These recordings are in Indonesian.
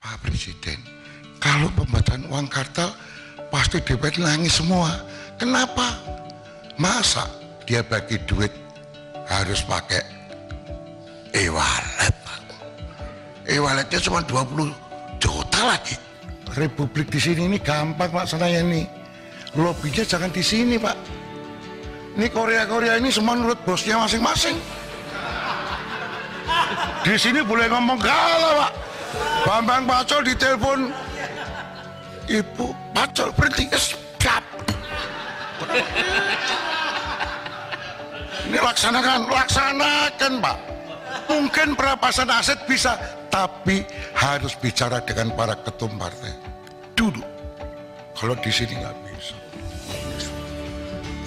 Pak Presiden, kalau pembacaan uang kartal pasti DPR nangis semua. Kenapa? Masa dia bagi duit harus pakai e-wallet? E-walletnya cuma 20 juta lagi. Republik di sini ini gampang laksananya nih. Lobbynya jangan di sini, Pak. Ini Korea ini semua menurut bosnya masing-masing. Di sini boleh ngomong galau, Pak. Bambang Pacul ditelepon, Ibu Pacul berhenti, siap. Ini laksanakan Pak. Mungkin perampasan aset bisa, tapi harus bicara dengan para ketum partai dulu. Kalau di sini nggak bisa.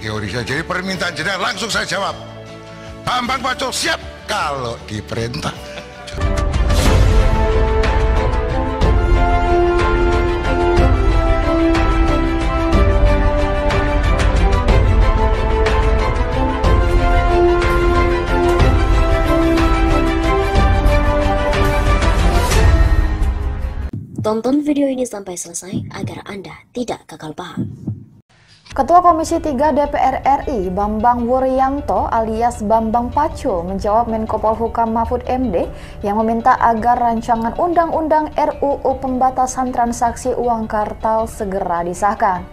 Teori saya, jadi permintaan jenengan langsung saya jawab. Bambang Pacul siap kalau diperintah. Tonton video ini sampai selesai agar Anda tidak gagal paham. Ketua Komisi 3 DPR RI Bambang Wuryanto alias Bambang Pacul menjawab Menko Polhukam Mahfud MD yang meminta agar rancangan Undang-Undang RUU Pembatasan Transaksi Uang Kartal segera disahkan.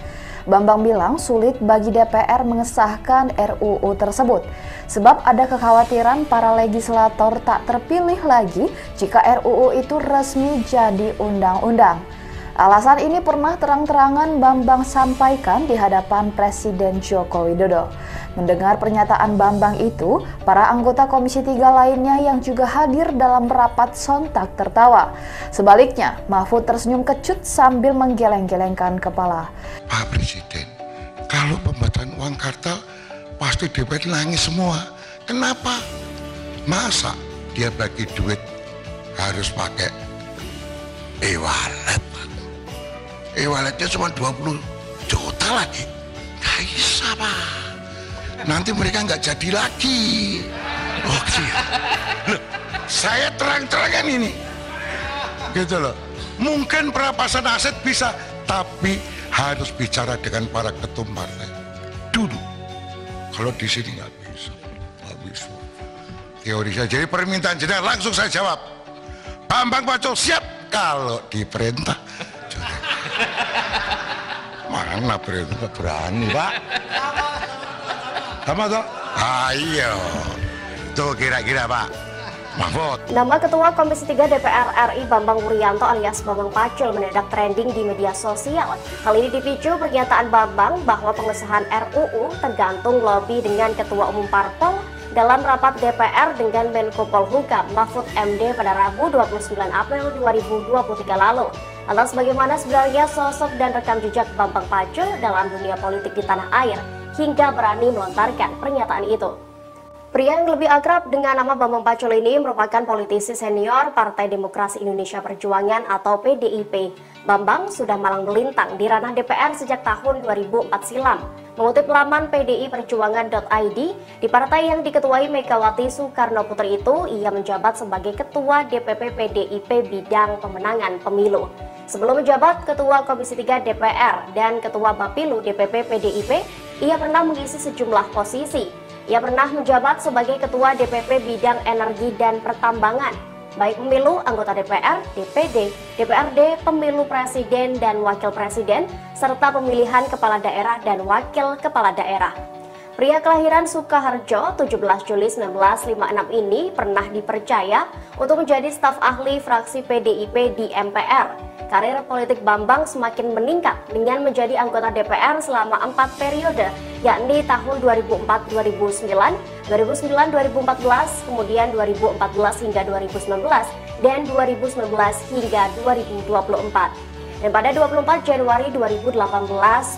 Bambang bilang sulit bagi DPR mengesahkan RUU tersebut, sebab ada kekhawatiran para legislator tak terpilih lagi jika RUU itu resmi jadi undang-undang. Alasan ini pernah terang-terangan Bambang sampaikan di hadapan Presiden Joko Widodo. Mendengar pernyataan Bambang itu, para anggota Komisi 3 lainnya yang juga hadir dalam rapat sontak tertawa. Sebaliknya, Mahfud tersenyum kecut sambil menggeleng-gelengkan kepala. Pak Presiden, kalau pembacaan uang kartal pasti DPR nangis semua. Kenapa? Masa dia bagi duit harus pakai e-wallet? E-walletnya cuma 20 juta lagi. Nggak bisa, Pak. Nanti mereka nggak jadi lagi. Oh, iya. Loh, saya terang-terangan ini. Gitu loh. Mungkin perampasan aset bisa, tapi harus bicara dengan para ketum partai dulu. Kalau di sini nggak bisa. Nggak bisa. Teori saya, jadi permintaan jenengan langsung saya jawab. Bambang Pacul siap kalau diperintah. Mana perintah berani, Pak? Sama toh? Ayo. Tuh kira-kira, Pak Mahfud. Nama Ketua Komisi 3 DPR RI Bambang Wuryanto alias Bambang Pacul mendadak trending di media sosial. Hal ini dipicu pernyataan Bambang bahwa pengesahan RUU tergantung lobby dengan Ketua Umum Parpol dalam rapat DPR dengan Menko Polhukam Mahfud MD pada Rabu 29 April 2023 lalu. Lantas bagaimana sebenarnya sosok dan rekam jejak Bambang Pacul dalam dunia politik di tanah air hingga berani melontarkan pernyataan itu? Pria yang lebih akrab dengan nama Bambang Pacul ini merupakan politisi senior Partai Demokrasi Indonesia Perjuangan atau PDIP. Bambang sudah malang melintang di ranah DPR sejak tahun 2004 silam. Mengutip laman pdiperjuangan.id, di partai yang diketuai Megawati Soekarno Putri itu, ia menjabat sebagai Ketua DPP PDIP bidang pemenangan pemilu. Sebelum menjabat Ketua Komisi 3 DPR dan Ketua Bapilu DPP PDIP, ia pernah mengisi sejumlah posisi. Ia pernah menjabat sebagai Ketua DPP Bidang Energi dan Pertambangan, baik pemilu anggota DPR, DPD, DPRD, pemilu presiden dan wakil presiden, serta pemilihan kepala daerah dan wakil kepala daerah. Pria kelahiran Sukaharjo 17 Juli 1956 ini pernah dipercaya untuk menjadi staf ahli fraksi PDIP di MPR. Karir politik Bambang semakin meningkat dengan menjadi anggota DPR selama 4 periode, yakni tahun 2004-2009, 2009-2014, kemudian 2014 hingga 2019, dan 2019 hingga 2024. Dan pada 24 Januari 2018,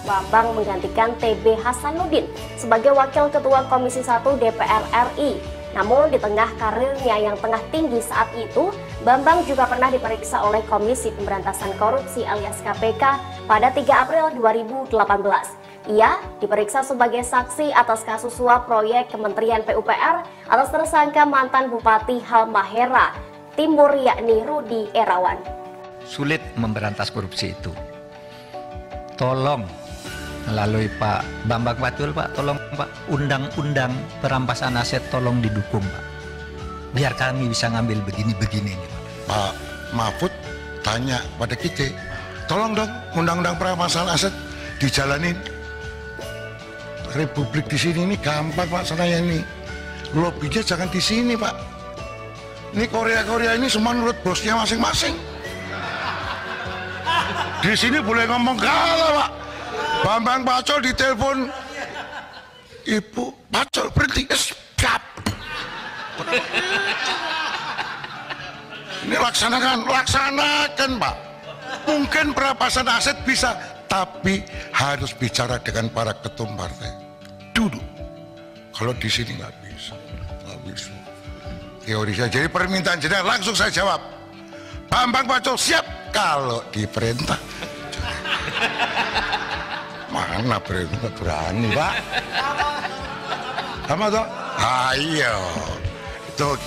Bambang menggantikan TB Hasanuddin sebagai Wakil Ketua Komisi 1 DPR RI. Namun di tengah karirnya yang tengah tinggi saat itu, Bambang juga pernah diperiksa oleh Komisi Pemberantasan Korupsi alias KPK pada 3 April 2018. Ia diperiksa sebagai saksi atas kasus suap proyek Kementerian PUPR atas tersangka mantan Bupati Halmahera Timur yakni Rudi Erawan. sulit memberantas korupsi itu. Tolong melalui Pak Bambang Pacul, Pak, tolong Pak, undang-undang perampasan aset tolong didukung, Pak. Biar kami bisa ngambil begini-begini nih, Pak. Pak Mahfud tanya pada kita, tolong dong undang-undang perampasan aset dijalanin. Republik di sini ini gampang Pak, saya ini lobbynya jangan di sini Pak. Ini Korea ini semua menurut bosnya masing-masing. Di sini boleh ngomong kalah Pak. Bambang Pacul ditelepon, Ibu Pacul berhenti, siap. Ini laksanakan Pak. Mungkin perampasan aset bisa, tapi harus bicara dengan para ketum partai dulu. Kalau di sini nggak bisa. Teori saya, jadi permintaan jenengan langsung saya jawab. Bambang Pacul siap kalau diperintah. Mana berani Pak? Sama toh? Ayo, tuh.